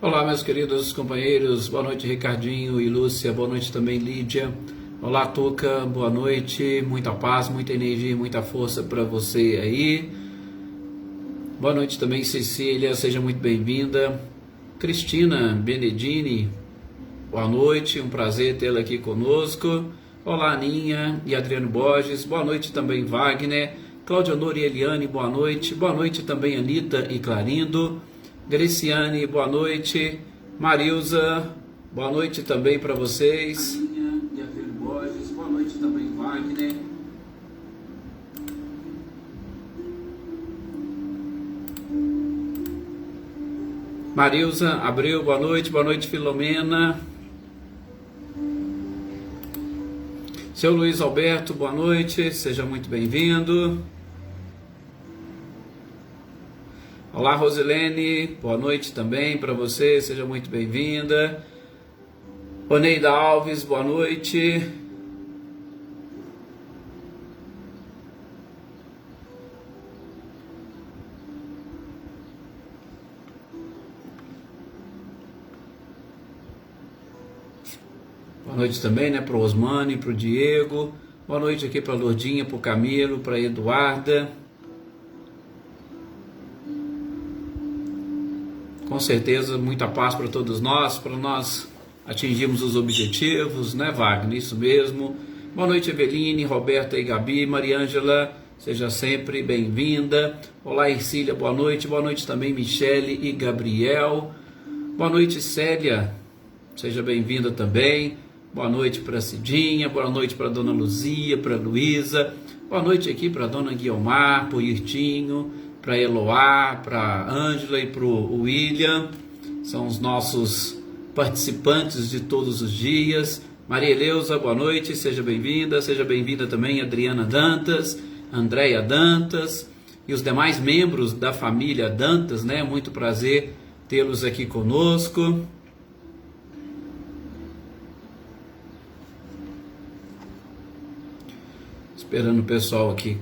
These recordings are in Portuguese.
Olá, meus queridos companheiros, boa noite Ricardinho e Lúcia, boa noite também Lídia. Olá, Tuca, boa noite, muita paz, muita energia, muita força para você aí. Boa noite também Cecília, seja muito bem-vinda. Cristina Benedini, boa noite, um prazer tê-la aqui conosco. Olá, Aninha e Adriano Borges, boa noite também Wagner. Cláudia Nora e Eliane, boa noite também Anitta e Clarindo. Greciane, boa noite. Marilza, boa noite também para vocês. Aninha e Adriano Borges, boa noite também Wagner. Marilza Abreu, boa noite Filomena. Seu Luiz Alberto, boa noite, seja muito bem-vindo. Olá, Rosilene, boa noite também para você, seja muito bem-vinda. Oneida Alves, boa noite. Boa noite também, né, para o Osmani, para o Diego. Boa noite aqui para a Lourdinha, para o Camilo, para a Eduarda. Com certeza, muita paz para todos nós, para nós atingirmos os objetivos, né, Wagner? Isso mesmo. Boa noite, Eveline, Roberta e Gabi. Mariângela, seja sempre bem-vinda. Olá, Ercília, boa noite também, Michele e Gabriel. Boa noite, Célia, seja bem-vinda também. Boa noite para Cidinha, boa noite para Dona Luzia, para Luísa. Boa noite aqui para Dona Guiomar, para o Irtinho, para Eloá, para Ângela e para o William, são os nossos participantes de todos os dias. Maria Eleusa, boa noite, seja bem-vinda também Adriana Dantas, Andréia Dantas e os demais membros da família Dantas, né? Muito prazer tê-los aqui conosco. Esperando o pessoal aqui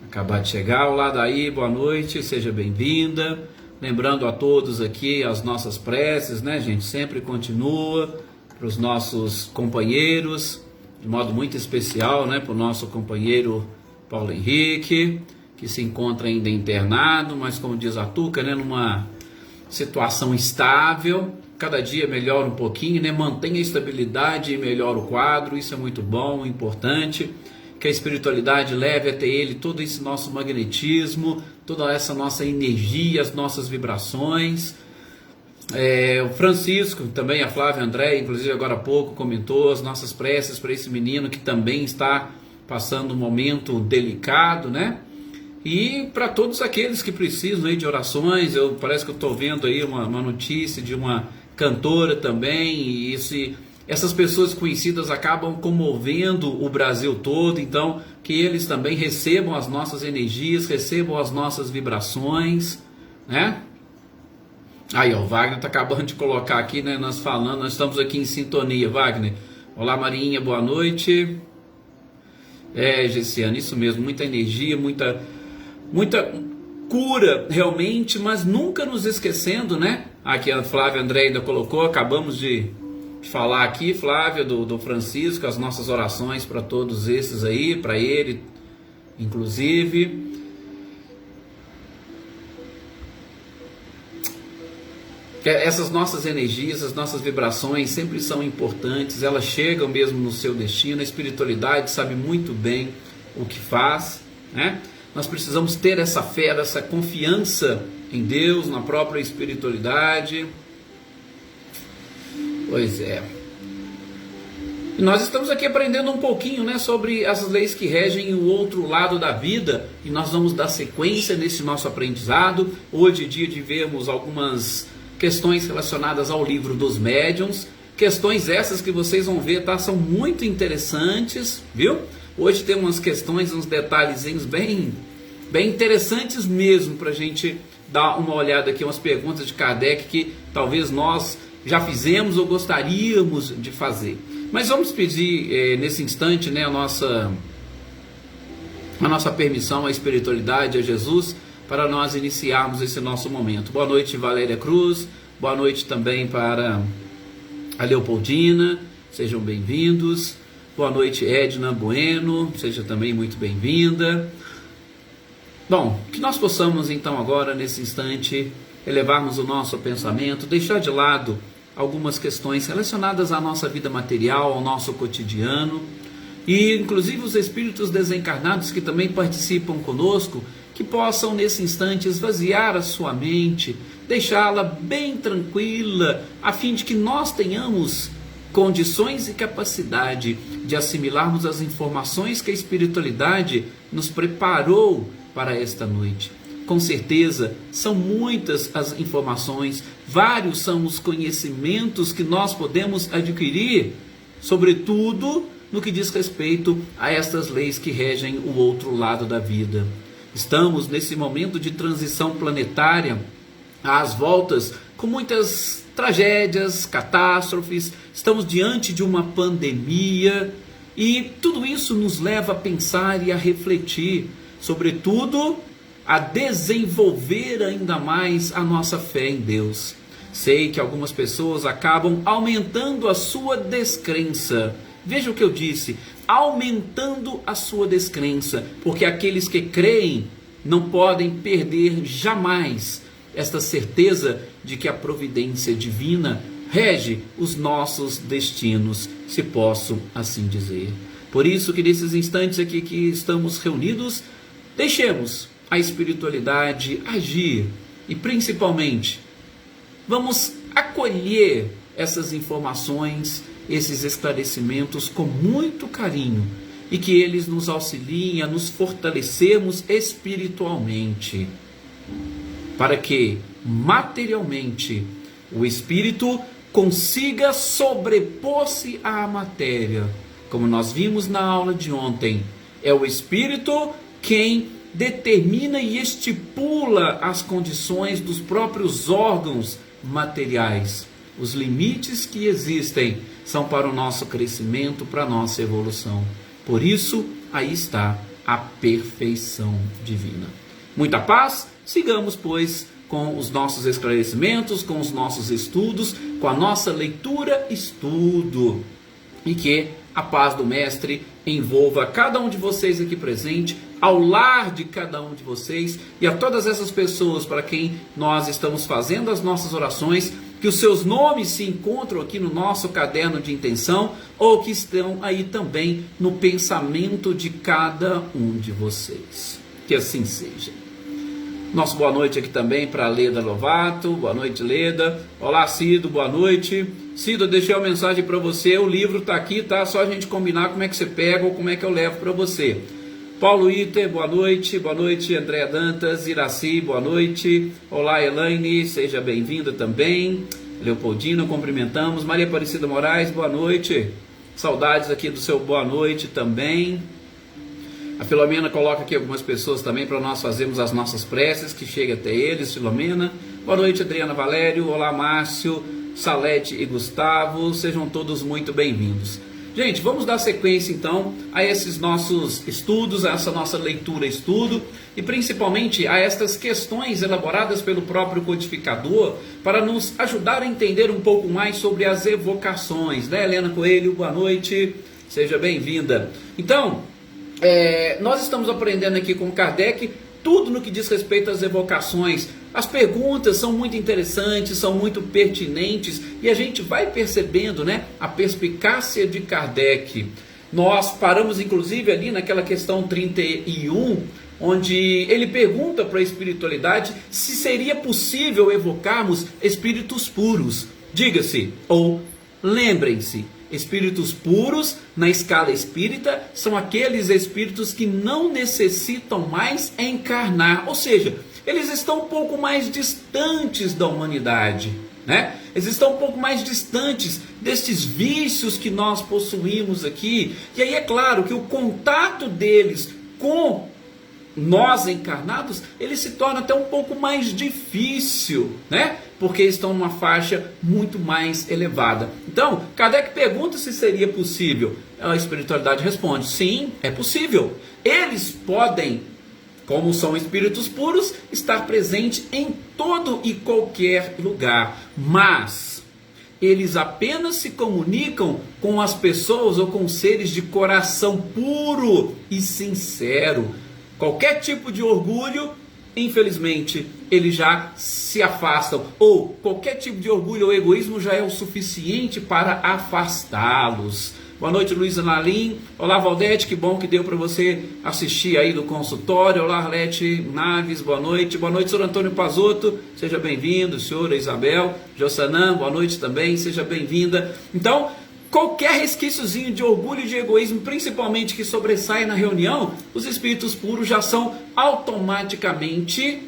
acabar de chegar. Olá, Daí, boa noite, seja bem-vinda. Lembrando a todos aqui as nossas preces, né, gente? Sempre continua para os nossos companheiros, de modo muito especial, né, para o nosso companheiro Paulo Henrique, que se encontra ainda internado, mas como diz a Tuca, né, numa situação estável. Cada dia melhora um pouquinho, né? Mantenha a estabilidade e melhora o quadro, isso é muito bom, importante. Que a espiritualidade leve até ele todo esse nosso magnetismo, toda essa nossa energia, as nossas vibrações. O Francisco, também a Flávia André, inclusive agora há pouco comentou as nossas preces para esse menino que também está passando um momento delicado, né? E para todos aqueles que precisam aí de orações, parece que eu estou vendo aí uma notícia de uma cantora também, e essas pessoas conhecidas acabam comovendo o Brasil todo, então que eles também recebam as nossas energias, recebam as nossas vibrações, né? Aí, ó, o Wagner está acabando de colocar aqui, né? Nós estamos aqui em sintonia, Wagner. Olá, Marinha, boa noite. Gessiane, isso mesmo, muita energia, muita cura realmente, mas nunca nos esquecendo, né? Aqui a Flávia André ainda colocou, acabamos de falar aqui, Flávia, do Francisco, as nossas orações para todos esses aí, para ele, inclusive. Essas nossas energias, as nossas vibrações sempre são importantes, elas chegam mesmo no seu destino. A espiritualidade sabe muito bem o que faz, né? Nós precisamos ter essa fé, essa confiança em Deus, na própria espiritualidade. Pois é. E nós estamos aqui aprendendo um pouquinho, né, sobre as leis que regem o outro lado da vida, e nós vamos dar sequência nesse nosso aprendizado. Hoje é dia de vermos algumas questões relacionadas ao livro dos médiuns, questões essas que vocês vão ver, tá? São muito interessantes, viu? Hoje tem umas questões, uns detalhezinhos bem interessantes mesmo, para a gente dar uma olhada aqui, umas perguntas de Kardec que talvez nós já fizemos ou gostaríamos de fazer. Mas vamos pedir nesse instante, né, a nossa permissão à espiritualidade, a Jesus, para nós iniciarmos esse nosso momento. Boa noite, Valéria Cruz. Boa noite também para a Leopoldina, sejam bem-vindos. Boa noite, Edna Bueno, seja também muito bem-vinda. Bom, que nós possamos então agora, nesse instante, elevarmos o nosso pensamento, deixar de lado algumas questões relacionadas à nossa vida material, ao nosso cotidiano, e inclusive os espíritos desencarnados que também participam conosco, que possam nesse instante esvaziar a sua mente, deixá-la bem tranquila, a fim de que nós tenhamos condições e capacidade de assimilarmos as informações que a espiritualidade nos preparou para esta noite. Com certeza, são muitas as informações, vários são os conhecimentos que nós podemos adquirir, sobretudo no que diz respeito a estas leis que regem o outro lado da vida. Estamos nesse momento de transição planetária, às voltas, com muitas tragédias, catástrofes, estamos diante de uma pandemia e tudo isso nos leva a pensar e a refletir, sobretudo a desenvolver ainda mais a nossa fé em Deus. Sei que algumas pessoas acabam aumentando a sua descrença. Veja o que eu disse, aumentando a sua descrença, porque aqueles que creem não podem perder jamais esta certeza de que a providência divina rege os nossos destinos, se posso assim dizer. Por isso que nesses instantes aqui que estamos reunidos, deixemos a espiritualidade agir e principalmente vamos acolher essas informações, esses esclarecimentos com muito carinho e que eles nos auxiliem a nos fortalecermos espiritualmente, para que materialmente o espírito consiga sobrepor-se à matéria. Como nós vimos na aula de ontem, é o espírito quem determina e estipula as condições dos próprios órgãos materiais. Os limites que existem são para o nosso crescimento, para a nossa evolução. Por isso, aí está a perfeição divina. Muita paz, sigamos, pois, com os nossos esclarecimentos, com os nossos estudos, com a nossa leitura-estudo. E que a paz do Mestre envolva cada um de vocês aqui presente, ao lar de cada um de vocês e a todas essas pessoas para quem nós estamos fazendo as nossas orações, que os seus nomes se encontram aqui no nosso caderno de intenção ou que estão aí também no pensamento de cada um de vocês. Que assim seja. Nosso boa noite aqui também para a Leda Lovato. Boa noite, Leda. Olá, Cido, boa noite. Cido, eu deixei uma mensagem para você, o livro está aqui, tá? Só a gente combinar como é que você pega ou como é que eu levo para você. Paulo Iter, boa noite, Andréa Dantas, Iraci, boa noite, olá Elaine, seja bem-vinda também, Leopoldina, cumprimentamos, Maria Aparecida Moraes, boa noite, saudades aqui do seu boa noite também, a Filomena coloca aqui algumas pessoas também para nós fazermos as nossas preces, que chegue até eles, Filomena, boa noite Adriana Valério, olá Márcio, Salete e Gustavo, sejam todos muito bem-vindos. Gente, vamos dar sequência então a esses nossos estudos, a essa nossa leitura-estudo e principalmente a estas questões elaboradas pelo próprio codificador para nos ajudar a entender um pouco mais sobre as evocações, né? Helena Coelho, boa noite, seja bem-vinda. Então, nós estamos aprendendo aqui com Kardec tudo no que diz respeito às evocações. As perguntas são muito interessantes, são muito pertinentes e a gente vai percebendo, né, a perspicácia de Kardec. Nós paramos inclusive ali naquela questão 31, onde ele pergunta para a espiritualidade se seria possível evocarmos espíritos puros. Diga-se, ou lembrem-se, espíritos puros na escala espírita são aqueles espíritos que não necessitam mais encarnar, ou seja, eles estão um pouco mais distantes da humanidade, né? Eles estão um pouco mais distantes destes vícios que nós possuímos aqui. E aí é claro que o contato deles com nós encarnados, ele se torna até um pouco mais difícil, né? Porque estão numa faixa muito mais elevada. Então, Kardec pergunta se seria possível. A espiritualidade responde, sim, é possível. Eles podem como são espíritos puros, estar presente em todo e qualquer lugar. Mas eles apenas se comunicam com as pessoas ou com seres de coração puro e sincero. Qualquer tipo de orgulho, infelizmente, eles já se afastam. Ou qualquer tipo de orgulho ou egoísmo já é o suficiente para afastá-los. Boa noite, Luísa Nalim. Olá, Valdete, que bom que deu para você assistir aí no consultório. Olá, Arlete Naves, boa noite. Boa noite, senhor Antônio Pazotto, seja bem-vindo. Senhora Isabel Jossanã, boa noite também, seja bem-vinda. Então, qualquer resquíciozinho de orgulho e de egoísmo, principalmente que sobressai na reunião, os espíritos puros já são automaticamente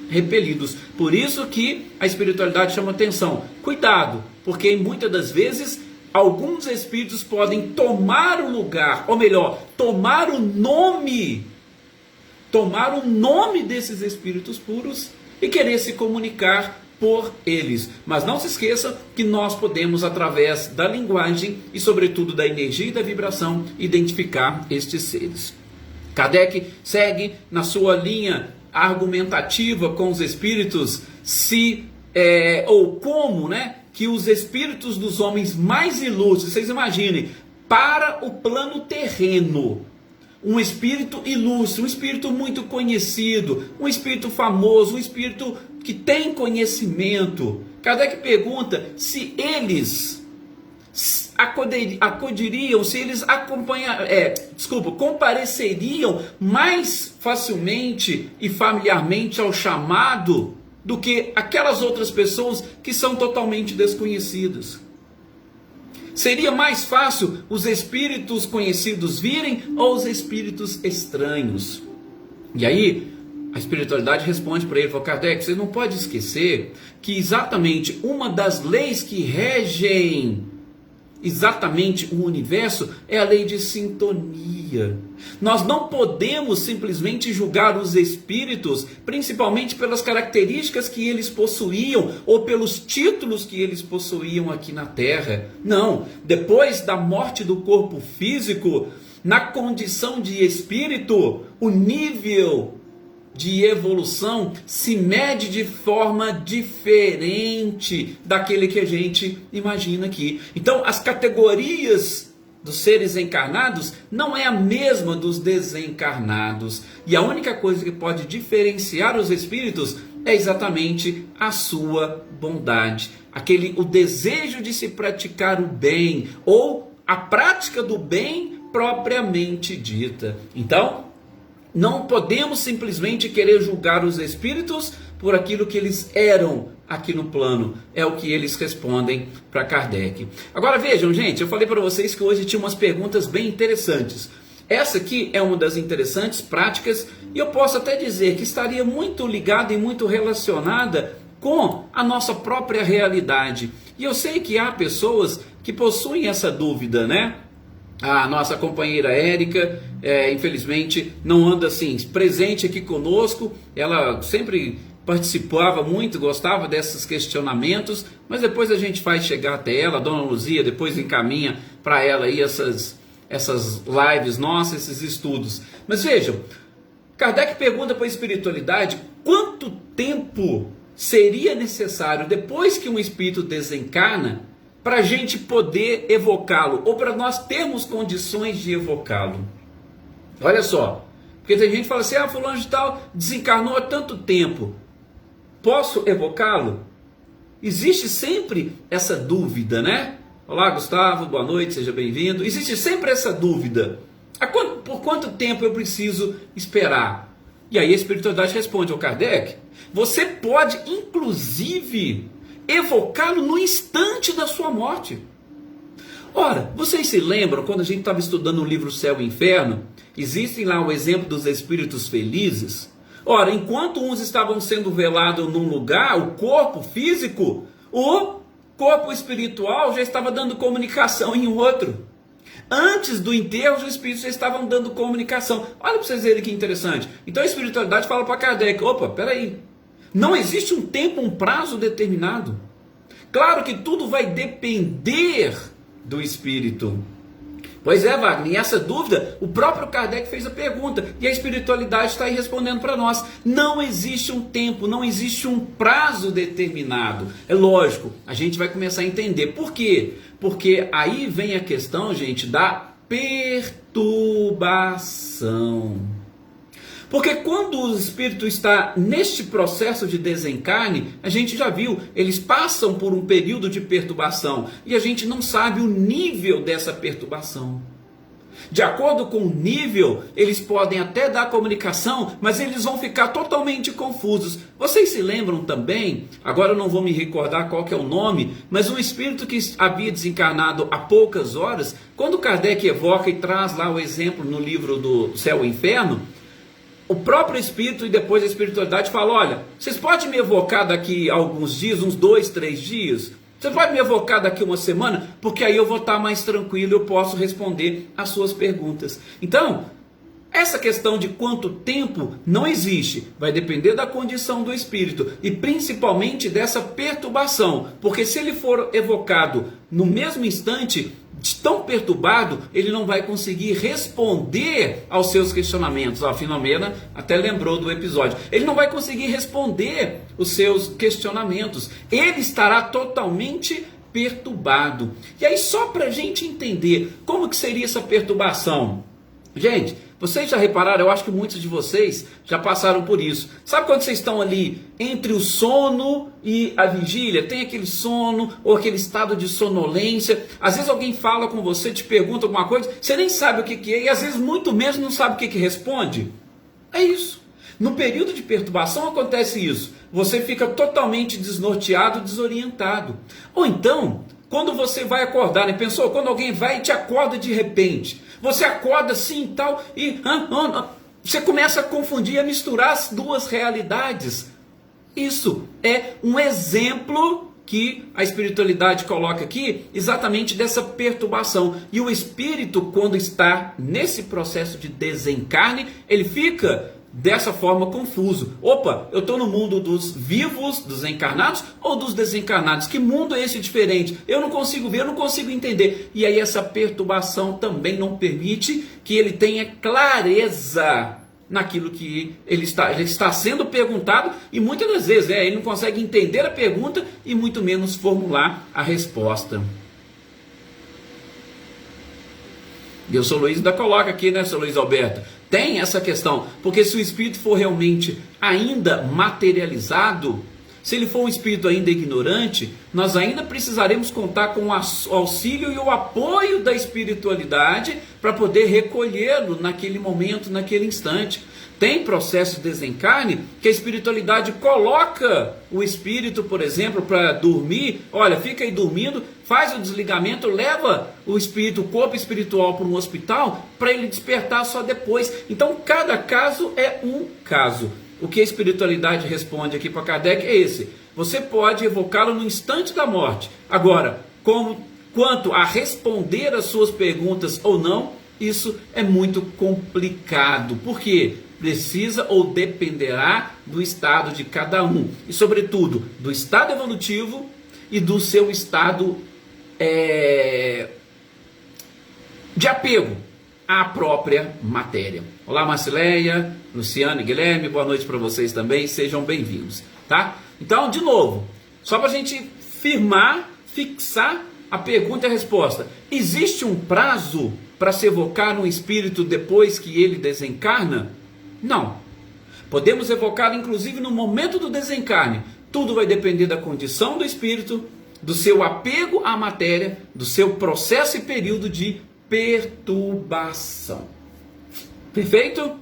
repelidos. Por isso que a espiritualidade chama atenção. Cuidado, porque muitas das vezes alguns espíritos podem tomar o lugar, ou melhor, tomar o nome desses espíritos puros e querer se comunicar por eles. Mas não se esqueça que nós podemos, através da linguagem e sobretudo da energia e da vibração, identificar estes seres. Kardec segue na sua linha argumentativa com os espíritos, como, que os espíritos dos homens mais ilustres, vocês imaginem, para o plano terreno, um espírito ilustre, um espírito muito conhecido, um espírito famoso, um espírito que tem conhecimento. Kardec pergunta se eles acudiriam, se eles compareceriam mais facilmente e familiarmente ao chamado do que aquelas outras pessoas que são totalmente desconhecidas. Seria mais fácil os espíritos conhecidos virem ou os espíritos estranhos? E aí, a espiritualidade responde para ele, Kardec, você não pode esquecer que exatamente uma das leis que regem exatamente o universo é a lei de sintonia. Nós não podemos simplesmente julgar os espíritos, principalmente pelas características que eles possuíam ou pelos títulos que eles possuíam aqui na Terra. Não, depois da morte do corpo físico, na condição de espírito, o nível de evolução se mede de forma diferente daquele que a gente imagina aqui. Então, as categorias dos seres encarnados não é a mesma dos desencarnados. E a única coisa que pode diferenciar os espíritos é exatamente a sua bondade. O desejo de se praticar o bem, ou a prática do bem propriamente dita. Então, não podemos simplesmente querer julgar os espíritos por aquilo que eles eram aqui no plano. É o que eles respondem para Kardec. Agora vejam, gente, eu falei para vocês que hoje tinha umas perguntas bem interessantes. Essa aqui é uma das interessantes, práticas, e eu posso até dizer que estaria muito ligada e muito relacionada com a nossa própria realidade. E eu sei que há pessoas que possuem essa dúvida, né? A nossa companheira Érica, infelizmente, não anda assim presente aqui conosco. Ela sempre participava muito, gostava desses questionamentos, mas depois a gente vai chegar até ela. A dona Luzia depois encaminha para ela aí essas lives nossas, esses estudos. Mas vejam, Kardec pergunta para a espiritualidade quanto tempo seria necessário depois que um espírito desencarna para a gente poder evocá-lo, ou para nós termos condições de evocá-lo. Olha só, porque tem gente que fala assim, fulano de tal desencarnou há tanto tempo, posso evocá-lo? Existe sempre essa dúvida, né? Olá, Gustavo, boa noite, seja bem-vindo. Existe sempre essa dúvida. Por quanto tempo eu preciso esperar? E aí a espiritualidade responde ao Kardec, você pode inclusive evocá-lo no instante da sua morte. Ora, vocês se lembram quando a gente estava estudando o livro Céu e Inferno? Existem lá o exemplo dos espíritos felizes. Ora, enquanto uns estavam sendo velados num lugar, o corpo físico, o corpo espiritual já estava dando comunicação em outro. Antes do enterro, os espíritos já estavam dando comunicação. Olha para vocês verem que interessante. Então a espiritualidade fala para Kardec, opa, peraí. Não existe um tempo, um prazo determinado. Claro que tudo vai depender do espírito. Pois é, Wagner, e essa dúvida, o próprio Kardec fez a pergunta, e a espiritualidade está aí respondendo para nós. Não existe um tempo, não existe um prazo determinado. É lógico, a gente vai começar a entender. Por quê? Porque aí vem a questão, gente, da perturbação. Porque quando o espírito está neste processo de desencarne, a gente já viu, eles passam por um período de perturbação e a gente não sabe o nível dessa perturbação. De acordo com o nível, eles podem até dar comunicação, mas eles vão ficar totalmente confusos. Vocês se lembram também, agora eu não vou me recordar qual que é o nome, mas um espírito que havia desencarnado há poucas horas, quando Kardec evoca e traz lá o exemplo no livro do Céu e Inferno, o próprio espírito e depois a espiritualidade fala: olha, vocês podem me evocar daqui a alguns dias, uns 2, 3 dias? Você pode me evocar daqui uma semana? Porque aí eu vou estar mais tranquilo, eu posso responder as suas perguntas. Então, essa questão de quanto tempo não existe, vai depender da condição do espírito e principalmente dessa perturbação, porque se ele for evocado no mesmo instante, tão perturbado, ele não vai conseguir responder aos seus questionamentos. A Filomena até lembrou do episódio. Ele não vai conseguir responder os seus questionamentos. Ele estará totalmente perturbado. E aí, só para a gente entender como que seria essa perturbação. Gente, vocês já repararam, eu acho que muitos de vocês já passaram por isso. Sabe quando vocês estão ali entre o sono e a vigília? Tem aquele sono ou aquele estado de sonolência. Às vezes alguém fala com você, te pergunta alguma coisa, você nem sabe o que é e às vezes muito menos não sabe o que responde. É isso. No período de perturbação acontece isso. Você fica totalmente desnorteado, desorientado. Ou então, quando você vai acordar, né? Pensou? Quando alguém vai e te acorda de repente. Você acorda assim e tal, e você começa a confundir, a misturar as duas realidades. Isso é um exemplo que a espiritualidade coloca aqui, exatamente dessa perturbação. E o espírito, quando está nesse processo de desencarne, ele fica dessa forma confuso. Opa, eu estou no mundo dos vivos, dos encarnados ou dos desencarnados? Que mundo é esse diferente? Eu não consigo ver, eu não consigo entender. E aí essa perturbação também não permite que ele tenha clareza naquilo que ele está sendo perguntado, e muitas das vezes ele não consegue entender a pergunta e muito menos formular a resposta. E o Sr. Luiz ainda coloca aqui, né, Sr. Luiz Alberto? Tem essa questão, porque se o espírito for realmente ainda materializado, se ele for um espírito ainda ignorante, nós ainda precisaremos contar com o auxílio e o apoio da espiritualidade para poder recolhê-lo naquele momento, naquele instante. Tem processo de desencarne que a espiritualidade coloca o espírito, por exemplo, para dormir. Olha, fica aí dormindo, faz o desligamento, leva o espírito, o corpo espiritual para um hospital para ele despertar só depois. Então, cada caso é um caso. O que a espiritualidade responde aqui para Kardec é esse: você pode evocá-lo no instante da morte. Agora, quanto a responder as suas perguntas ou não, isso é muito complicado. Por quê? Precisa ou dependerá do estado de cada um. E, sobretudo, do estado evolutivo e do seu estado de apego à própria matéria. Olá, Marcileia, Luciano e Guilherme, boa noite para vocês também, sejam bem-vindos, tá? Então, de novo, só para a gente fixar a pergunta e a resposta. Existe um prazo para se evocar um espírito depois que ele desencarna? Não. Podemos evocá-lo inclusive no momento do desencarne. Tudo vai depender da condição do espírito, do seu apego à matéria, do seu processo e período de perturbação. Perfeito?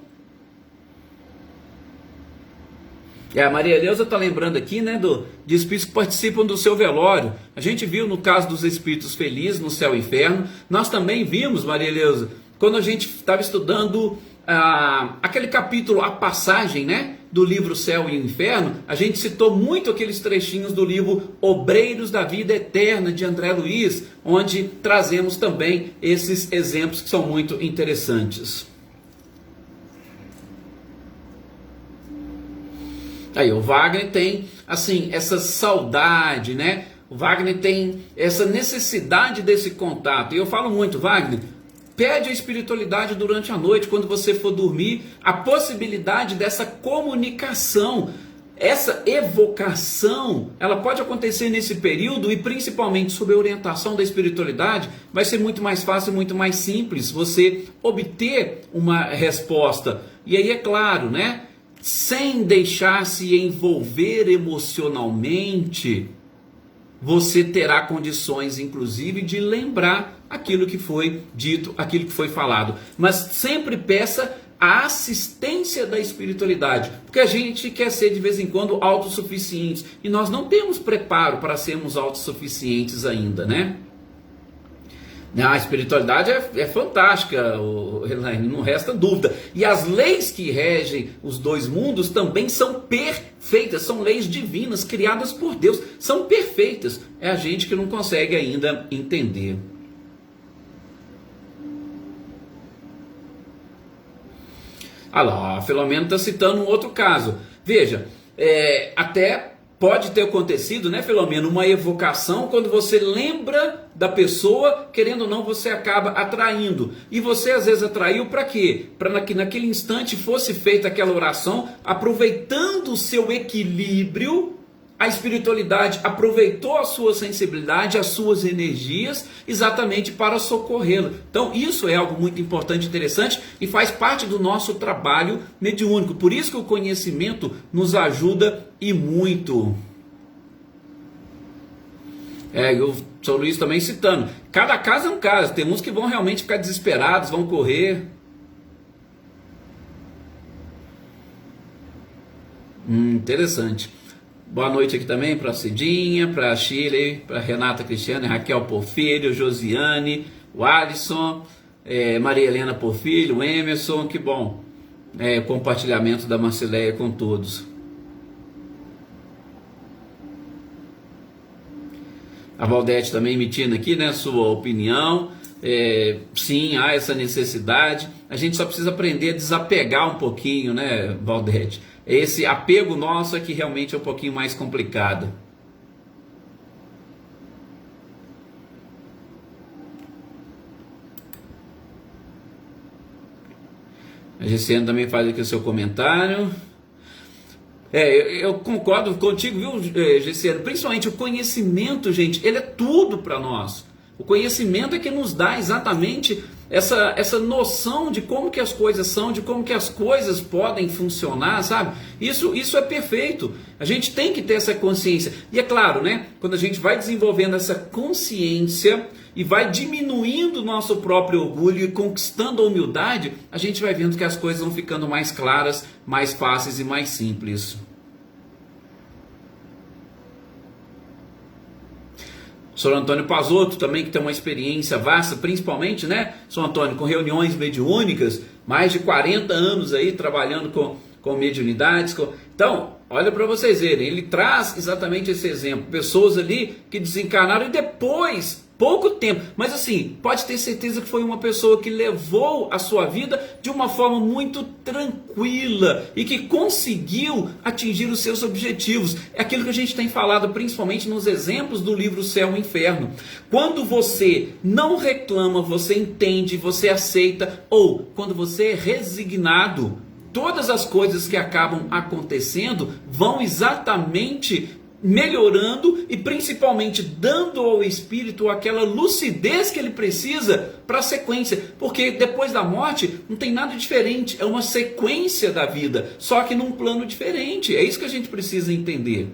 A Maria Eleusa está lembrando aqui, né, de espíritos que participam do seu velório. A gente viu no caso dos espíritos felizes no céu e inferno. Nós também vimos, Maria Eleusa, quando a gente estava estudando aquele capítulo, a passagem, né, do livro Céu e Inferno, a gente citou muito aqueles trechinhos do livro Obreiros da Vida Eterna, de André Luiz, onde trazemos também esses exemplos que são muito interessantes. Aí o Wagner tem, assim, essa saudade, né? O Wagner tem essa necessidade desse contato. E eu falo muito, Wagner, pede a espiritualidade durante a noite, quando você for dormir, a possibilidade dessa comunicação. Essa evocação, ela pode acontecer nesse período e principalmente sob a orientação da espiritualidade, vai ser muito mais fácil, muito mais simples você obter uma resposta. E aí é claro, né? Sem deixar se envolver emocionalmente, você terá condições, inclusive, de lembrar aquilo que foi dito, aquilo que foi falado. Mas sempre peça a assistência da espiritualidade, porque a gente quer ser de vez em quando autossuficientes e nós não temos preparo para sermos autossuficientes ainda, né? A espiritualidade é fantástica, Elaine, não resta dúvida. E as leis que regem os dois mundos também são perfeitas, são leis divinas criadas por Deus, são perfeitas. É a gente que não consegue ainda entender. Ah lá, a Filomena está citando um outro caso. Veja, até pode ter acontecido, né, Filomena, uma evocação quando você lembra da pessoa, querendo ou não, você acaba atraindo. E você às vezes atraiu para quê? Para que naquele instante fosse feita aquela oração, aproveitando o seu equilíbrio. A espiritualidade aproveitou a sua sensibilidade, as suas energias, exatamente para socorrê-lo. Então isso é algo muito importante e interessante e faz parte do nosso trabalho mediúnico. Por isso que o conhecimento nos ajuda e muito. O São Luís também citando. Cada caso é um caso. Tem uns que vão realmente ficar desesperados, vão correr. Interessante. Boa noite aqui também para a Cidinha, para a Shirley, para a Renata Cristiane, Raquel Porfírio, Josiane, o Alisson, Maria Helena Porfírio, o Emerson, que bom. Compartilhamento da Marcileia com todos. A Valdete também emitindo aqui, né, sua opinião. Sim, há essa necessidade. A gente só precisa aprender a desapegar um pouquinho, né, Valdete? Esse apego nosso é que realmente é um pouquinho mais complicado. A Gessiane também faz aqui o seu comentário. Eu concordo contigo, viu, Gessiane? Principalmente o conhecimento, gente, ele é tudo para nós. O conhecimento é que nos dá exatamente essa noção de como que as coisas são, de como que as coisas podem funcionar, sabe? Isso é perfeito. A gente tem que ter essa consciência. E é claro, né? Quando a gente vai desenvolvendo essa consciência e vai diminuindo o nosso próprio orgulho e conquistando a humildade, a gente vai vendo que as coisas vão ficando mais claras, mais fáceis e mais simples. Sr. Antônio Pazotto também, que tem uma experiência vasta, principalmente, né, Sr. Antônio, com reuniões mediúnicas, mais de 40 anos aí trabalhando com mediunidades. Então, olha para vocês verem, ele traz exatamente esse exemplo, pessoas ali que desencarnaram e depois, pouco tempo, mas assim, pode ter certeza que foi uma pessoa que levou a sua vida de uma forma muito tranquila e que conseguiu atingir os seus objetivos. É aquilo que a gente tem falado principalmente nos exemplos do livro Céu e Inferno. Quando você não reclama, você entende, você aceita, ou quando você é resignado, todas as coisas que acabam acontecendo vão exatamente melhorando e principalmente dando ao espírito aquela lucidez que ele precisa para a sequência, porque depois da morte não tem nada diferente, é uma sequência da vida, só que num plano diferente. É isso que a gente precisa entender.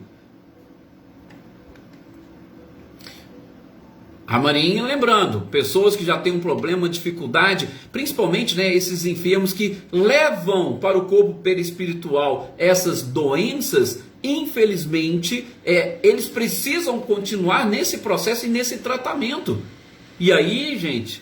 A Marinha, lembrando, pessoas que já têm um problema, uma dificuldade, principalmente, né, esses enfermos que levam para o corpo perispiritual essas doenças, infelizmente, eles precisam continuar nesse processo e nesse tratamento. E aí, gente,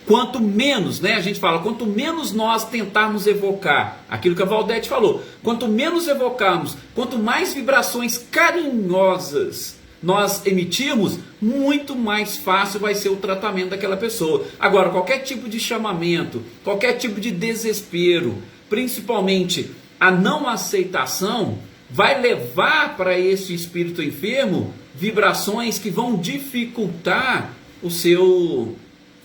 quanto menos, né, a gente fala, quanto menos nós tentarmos evocar aquilo que a Valdete falou, quanto menos evocarmos, quanto mais vibrações carinhosas nós emitirmos, muito mais fácil vai ser o tratamento daquela pessoa. Agora, qualquer tipo de chamamento, qualquer tipo de desespero, principalmente a não aceitação, vai levar para esse espírito enfermo vibrações que vão dificultar o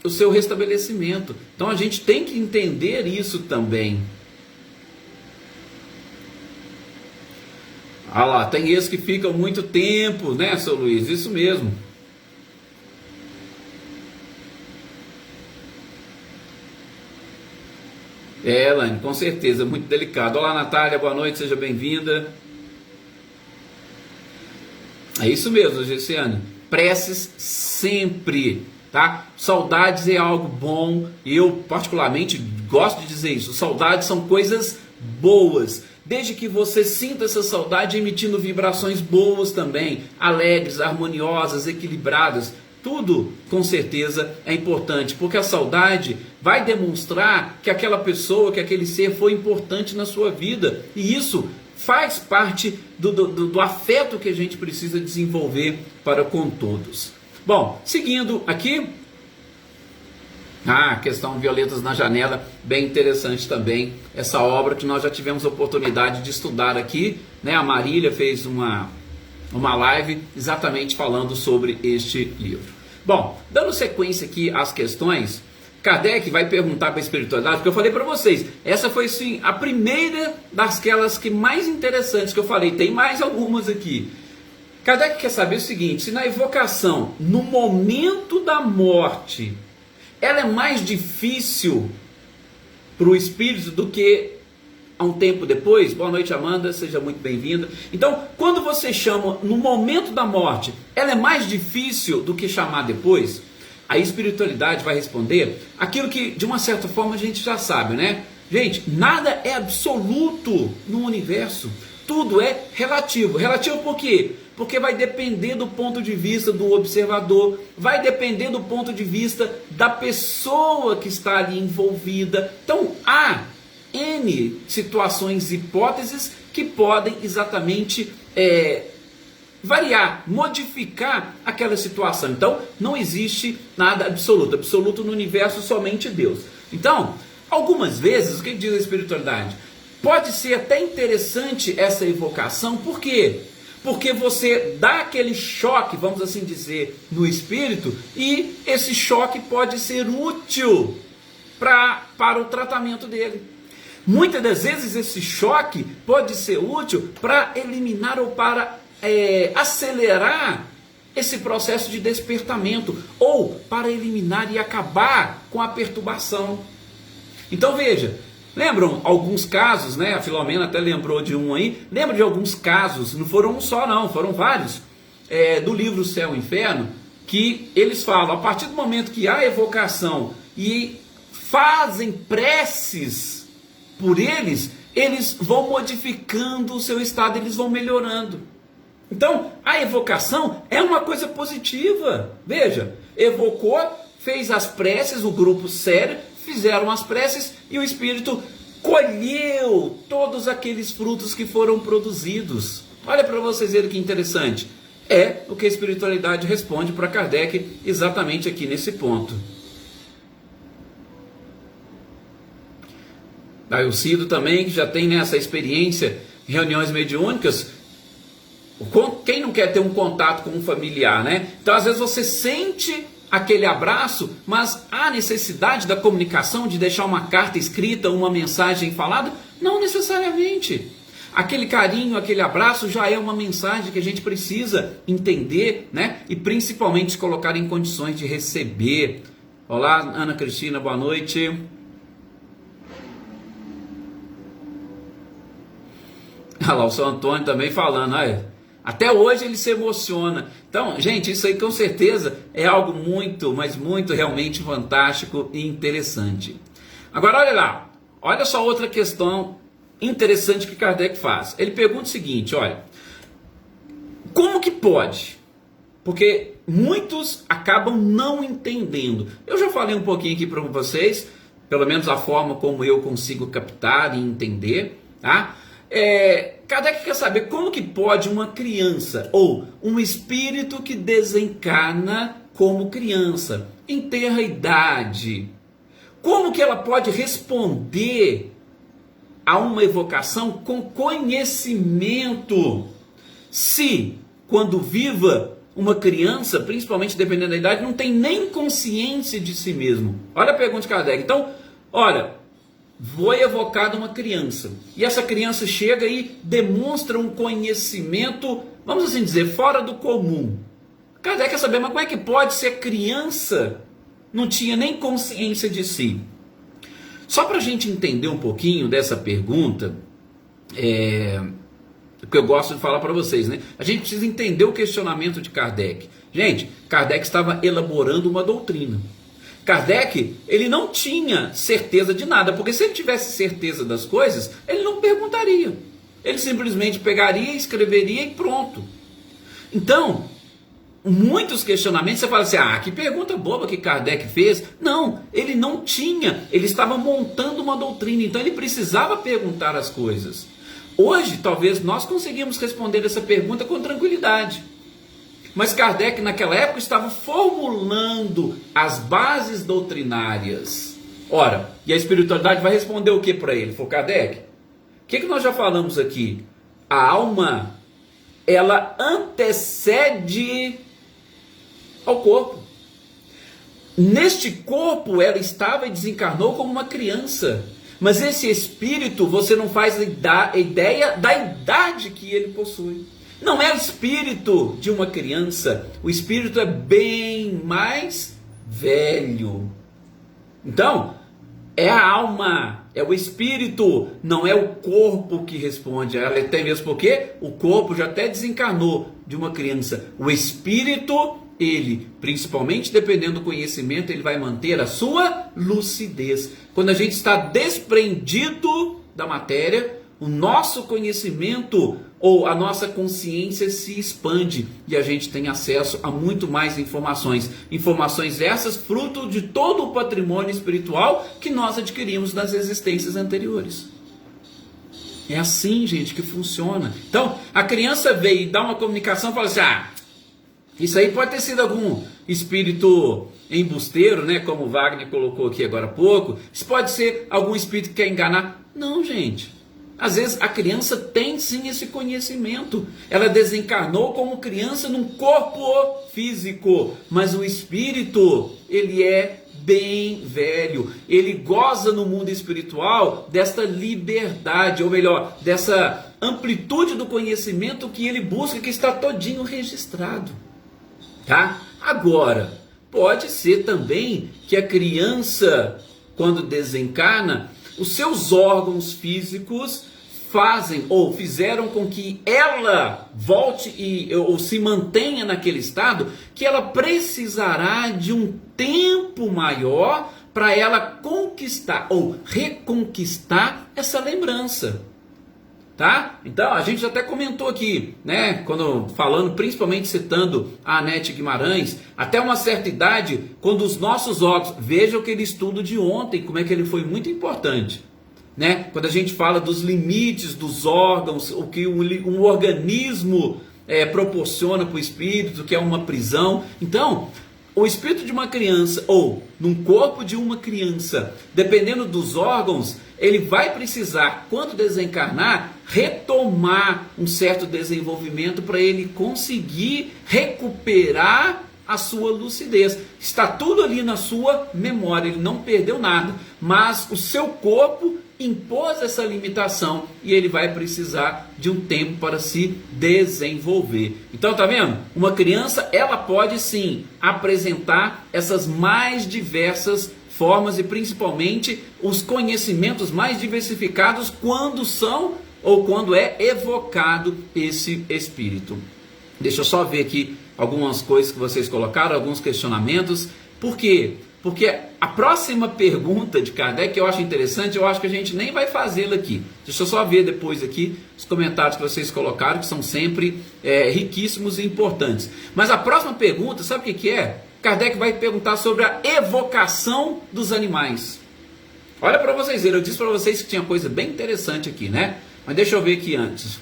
o seu restabelecimento. Então a gente tem que entender isso também. Ah lá, tem esses que ficam muito tempo, né, seu Luiz? Isso mesmo. É, Elaine, com certeza, muito delicado. Olá, Natália, boa noite, seja bem-vinda. É isso mesmo, Gessiane. Preces sempre, tá? Saudades é algo bom, e eu particularmente gosto de dizer isso. Saudades são coisas boas, desde que você sinta essa saudade emitindo vibrações boas também, alegres, harmoniosas, equilibradas. Tudo, com certeza, é importante, porque a saudade vai demonstrar que aquela pessoa, que aquele ser foi importante na sua vida, e isso faz parte do afeto que a gente precisa desenvolver para com todos. Bom, seguindo aqui, a questão Violetas na Janela, bem interessante também, essa obra que nós já tivemos a oportunidade de estudar aqui, né? A Marília fez uma live exatamente falando sobre este livro. Bom, dando sequência aqui às questões, Kardec vai perguntar para a espiritualidade, porque eu falei para vocês, essa foi sim a primeira daquelas que mais interessantes que eu falei, tem mais algumas aqui. Kardec quer saber o seguinte, se na evocação, no momento da morte, ela é mais difícil para o espírito do que há um tempo depois. Boa noite, Amanda, seja muito bem-vinda. Então, quando você chama no momento da morte, ela é mais difícil do que chamar depois? A espiritualidade vai responder aquilo que, de uma certa forma, a gente já sabe, né? Gente, nada é absoluto no universo. Tudo é relativo. Relativo por quê? Porque vai depender do ponto de vista do observador, vai depender do ponto de vista da pessoa que está ali envolvida. Então, há N situações, hipóteses que podem exatamente variar, modificar aquela situação. Então, não existe nada absoluto. Absoluto no universo, somente Deus. Então, algumas vezes, o que diz a espiritualidade? Pode ser até interessante essa evocação, por quê? Porque você dá aquele choque, vamos assim dizer, no espírito, e esse choque pode ser útil para o tratamento dele. Muitas das vezes esse choque pode ser útil para eliminar ou para acelerar esse processo de despertamento, ou para eliminar e acabar com a perturbação. Então veja, lembram alguns casos, né? A Filomena até lembrou de um aí, lembra de alguns casos, não foram um só não, foram vários, do livro Céu e Inferno, que eles falam, a partir do momento que há evocação e fazem preces por eles vão modificando o seu estado, eles vão melhorando. Então, a evocação é uma coisa positiva. Veja, evocou, fez as preces, o grupo sério, fizeram as preces e o Espírito colheu todos aqueles frutos que foram produzidos. Olha para vocês verem que interessante. É o que a espiritualidade responde para Kardec exatamente aqui nesse ponto. Aí o Cido também, que já tem essa experiência em reuniões mediúnicas. Quem não quer ter um contato com um familiar, né? Então às vezes você sente aquele abraço, mas há necessidade da comunicação, de deixar uma carta escrita, uma mensagem falada? Não necessariamente. Aquele carinho, aquele abraço já é uma mensagem que a gente precisa entender, né? E principalmente se colocar em condições de receber. Olá, Ana Cristina, boa noite. Olha lá, o São Antônio também falando, até hoje ele se emociona. Então, gente, isso aí com certeza é algo muito, mas muito realmente fantástico e interessante. Agora, olha lá, olha só outra questão interessante que Kardec faz. Ele pergunta o seguinte, olha, como que pode? Porque muitos acabam não entendendo. Eu já falei um pouquinho aqui para vocês, pelo menos a forma como eu consigo captar e entender, tá? Kardec quer saber como que pode uma criança ou um espírito que desencarna como criança, em tenra idade, como que ela pode responder a uma evocação com conhecimento, se quando viva uma criança, principalmente dependendo da idade, não tem nem consciência de si mesmo? Olha a pergunta de Kardec. Então, olha, foi evocada uma criança, e essa criança chega e demonstra um conhecimento, vamos assim dizer, fora do comum. Kardec quer saber, mas como é que pode ser criança? Não tinha nem consciência de si. Só para a gente entender um pouquinho dessa pergunta, o que eu gosto de falar para vocês, né? A gente precisa entender o questionamento de Kardec. Gente, Kardec estava elaborando uma doutrina. Kardec, ele não tinha certeza de nada, porque se ele tivesse certeza das coisas, ele não perguntaria. Ele simplesmente pegaria, escreveria e pronto. Então, muitos questionamentos, você fala assim, que pergunta boba que Kardec fez. Não, ele não tinha, ele estava montando uma doutrina, então ele precisava perguntar as coisas. Hoje, talvez nós conseguimos responder essa pergunta com tranquilidade. Mas Kardec, naquela época, estava formulando as bases doutrinárias. Ora, e a espiritualidade vai responder o que para ele? Foi Kardec? O que nós já falamos aqui? A alma, ela antecede ao corpo. Neste corpo, ela estava e desencarnou como uma criança. Mas esse espírito, você não faz ideia da idade que ele possui. Não é o espírito de uma criança, o espírito é bem mais velho. Então, é a alma, é o espírito, não é o corpo que responde. Até mesmo porque o corpo já até desencarnou de uma criança. O espírito, ele, principalmente dependendo do conhecimento, ele vai manter a sua lucidez. Quando a gente está desprendido da matéria, o nosso conhecimento ou a nossa consciência se expande e a gente tem acesso a muito mais informações. Informações essas fruto de todo o patrimônio espiritual que nós adquirimos nas existências anteriores. É assim, gente, que funciona. Então, a criança veio e dá uma comunicação e fala assim, isso aí pode ter sido algum espírito embusteiro, né? Como o Wagner colocou aqui agora há pouco. Isso pode ser algum espírito que quer enganar. Não, gente. Às vezes a criança tem sim esse conhecimento. Ela desencarnou como criança num corpo físico. Mas o espírito, ele é bem velho. Ele goza no mundo espiritual desta liberdade. Ou melhor, dessa amplitude do conhecimento que ele busca, que está todinho registrado. Tá? Agora, pode ser também que a criança, quando desencarna, os seus órgãos físicos fazem ou fizeram com que ela volte ou se mantenha naquele estado, que ela precisará de um tempo maior para ela conquistar ou reconquistar essa lembrança. Tá? Então, a gente até comentou aqui, né, quando falando, principalmente citando a Anete Guimarães, até uma certa idade, quando os nossos órgãos, veja aquele estudo de ontem, como é que ele foi muito importante, né? Quando a gente fala dos limites dos órgãos, o que um organismo proporciona para o espírito, que é uma prisão. Então, o espírito de uma criança, ou num corpo de uma criança, dependendo dos órgãos, ele vai precisar, quando desencarnar, retomar um certo desenvolvimento para ele conseguir recuperar a sua lucidez. Está tudo ali na sua memória, ele não perdeu nada, mas o seu corpo impôs essa limitação e ele vai precisar de um tempo para se desenvolver. Então, tá vendo? Uma criança, ela pode sim apresentar essas mais diversas formas e principalmente os conhecimentos mais diversificados quando são ou quando é evocado esse espírito. Deixa eu só ver aqui algumas coisas que vocês colocaram, alguns questionamentos. Por quê? Porque a próxima pergunta de Kardec, que eu acho interessante, eu acho que a gente nem vai fazê-la aqui. Deixa eu só ver depois aqui os comentários que vocês colocaram, que são sempre riquíssimos e importantes. Mas a próxima pergunta, sabe o que é? Kardec vai perguntar sobre a evocação dos animais. Olha para vocês verem, eu disse para vocês que tinha coisa bem interessante aqui, né? Mas deixa eu ver aqui antes.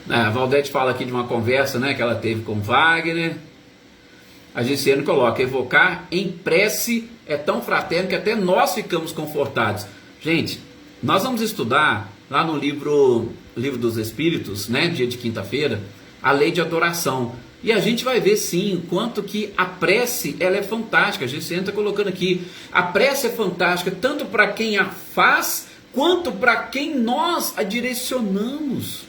A Valdete fala aqui de uma conversa, né, que ela teve com Wagner. A Giciane coloca, evocar em prece é tão fraterno que até nós ficamos confortados. Gente, nós vamos estudar lá no livro dos Espíritos, né, dia de quinta-feira, a lei de adoração. E a gente vai ver sim, o quanto que a prece ela é fantástica. A gente está colocando aqui, a prece é fantástica tanto para quem a faz, quanto para quem nós a direcionamos.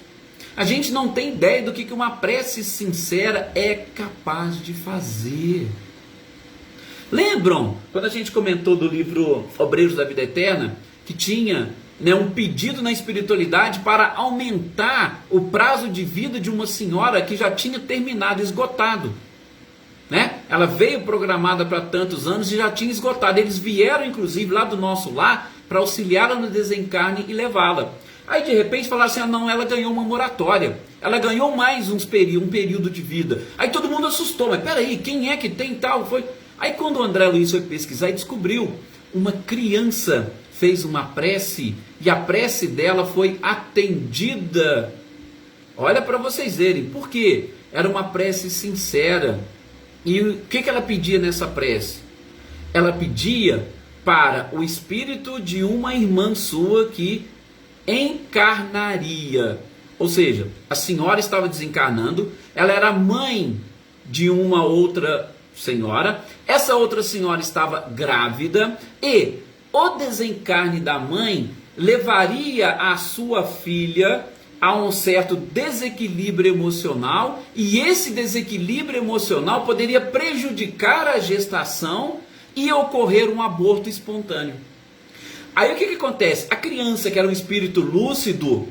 A gente não tem ideia do que uma prece sincera é capaz de fazer. Lembram, quando a gente comentou do livro Obreiros da Vida Eterna, que tinha, né, um pedido na espiritualidade para aumentar o prazo de vida de uma senhora que já tinha terminado, esgotado, né? Ela veio programada para tantos anos e já tinha esgotado. Eles vieram inclusive lá do nosso lar para auxiliá-la no desencarne e levá-la. Aí de repente falaram assim, não, ela ganhou uma moratória, ela ganhou mais um período de vida. Aí todo mundo assustou, mas peraí, quem é que tem tal? Aí quando o André Luiz foi pesquisar e descobriu, uma criança fez uma prece e a prece dela foi atendida. Olha para vocês verem, por quê? Era uma prece sincera. E o que ela pedia nessa prece? Ela pedia para o espírito de uma irmã sua que encarnaria. Ou seja, a senhora estava desencarnando, ela era mãe de uma outra senhora, essa outra senhora estava grávida e o desencarne da mãe levaria a sua filha a um certo desequilíbrio emocional, e esse desequilíbrio emocional poderia prejudicar a gestação e ocorrer um aborto espontâneo. Aí o que acontece? A criança, que era um espírito lúcido,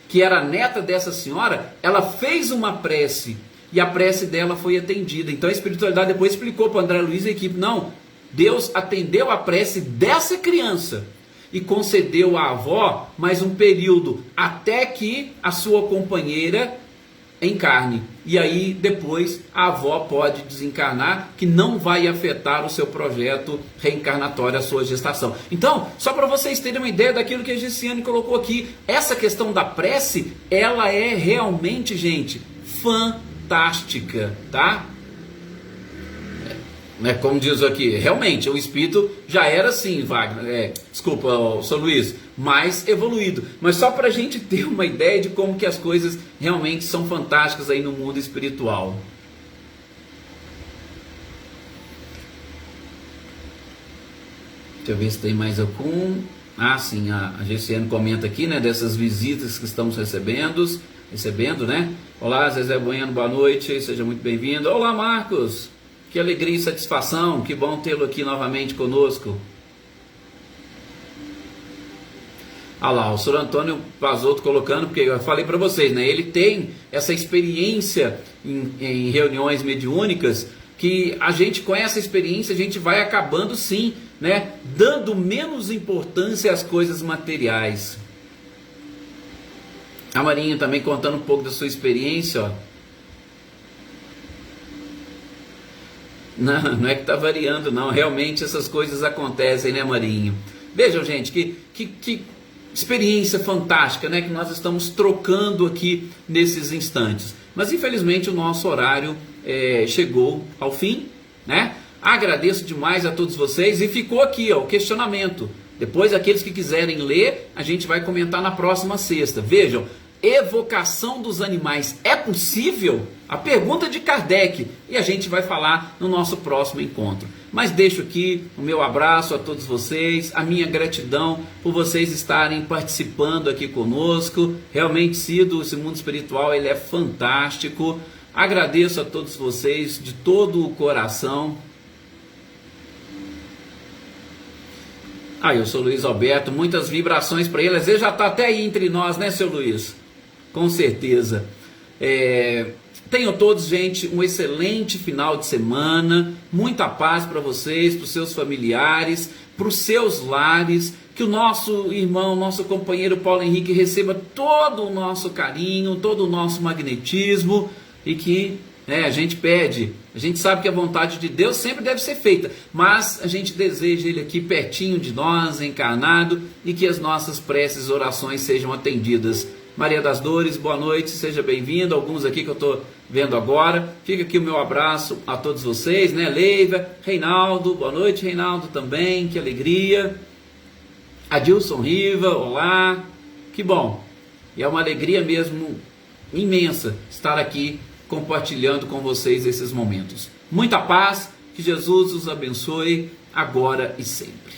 que era a neta dessa senhora, ela fez uma prece e a prece dela foi atendida. Então a espiritualidade depois explicou para o André Luiz e a equipe, não, Deus atendeu a prece dessa criança e concedeu à avó mais um período até que a sua companheira encarne. E aí depois a avó pode desencarnar, que não vai afetar o seu projeto reencarnatório, a sua gestação. Então, só para vocês terem uma ideia daquilo que a Gessiane colocou aqui, essa questão da prece, ela é realmente, gente, fantástica, tá? Como diz aqui, realmente o espírito já era assim, Wagner, desculpa, São Luís, mais evoluído, mas só para a gente ter uma ideia de como que as coisas realmente são fantásticas aí no mundo espiritual. Deixa eu ver se tem mais algum. Sim, a Gessiane comenta aqui, né, dessas visitas que estamos recebendo, né? Olá, Zezé Bueno, boa noite, seja muito bem-vindo. Olá, Marcos. Que alegria e satisfação, que bom tê-lo aqui novamente conosco. Olha lá, o senhor Antônio Pazotto colocando, porque eu falei para vocês, né? Ele tem essa experiência em reuniões mediúnicas, que a gente, com essa experiência, a gente vai acabando sim, né? Dando menos importância às coisas materiais. A Marinha também contando um pouco da sua experiência, ó. Não é que está variando, não. Realmente essas coisas acontecem, né, Marinho? Vejam, gente, que experiência fantástica, né, que nós estamos trocando aqui nesses instantes. Mas infelizmente o nosso horário chegou ao fim, né? Agradeço demais a todos vocês e ficou aqui, ó, o questionamento. Depois, aqueles que quiserem ler, a gente vai comentar na próxima sexta. Vejam, evocação dos animais é possível? A pergunta de Kardec, e a gente vai falar no nosso próximo encontro. Mas deixo aqui o meu abraço a todos vocês, a minha gratidão por vocês estarem participando aqui conosco. Realmente, Cido, esse mundo espiritual, ele é fantástico. Agradeço a todos vocês de todo o coração. Eu sou Luiz Alberto, muitas vibrações para ele. Às vezes já está até aí entre nós, né, seu Luiz? Com certeza. Tenham todos, gente, um excelente final de semana, muita paz para vocês, para os seus familiares, para os seus lares, que o nosso irmão, nosso companheiro Paulo Henrique receba todo o nosso carinho, todo o nosso magnetismo, e que a gente pede, a gente sabe que a vontade de Deus sempre deve ser feita, mas a gente deseja Ele aqui pertinho de nós, encarnado, e que as nossas preces, orações sejam atendidas. Maria das Dores, boa noite, seja bem-vindo. Alguns aqui que eu estou vendo agora. Fica aqui o meu abraço a todos vocês, né? Leiva, Reinaldo, boa noite, Reinaldo também, que alegria. Adilson Riva, olá. Que bom! E é uma alegria mesmo imensa estar aqui compartilhando com vocês esses momentos. Muita paz, que Jesus os abençoe agora e sempre.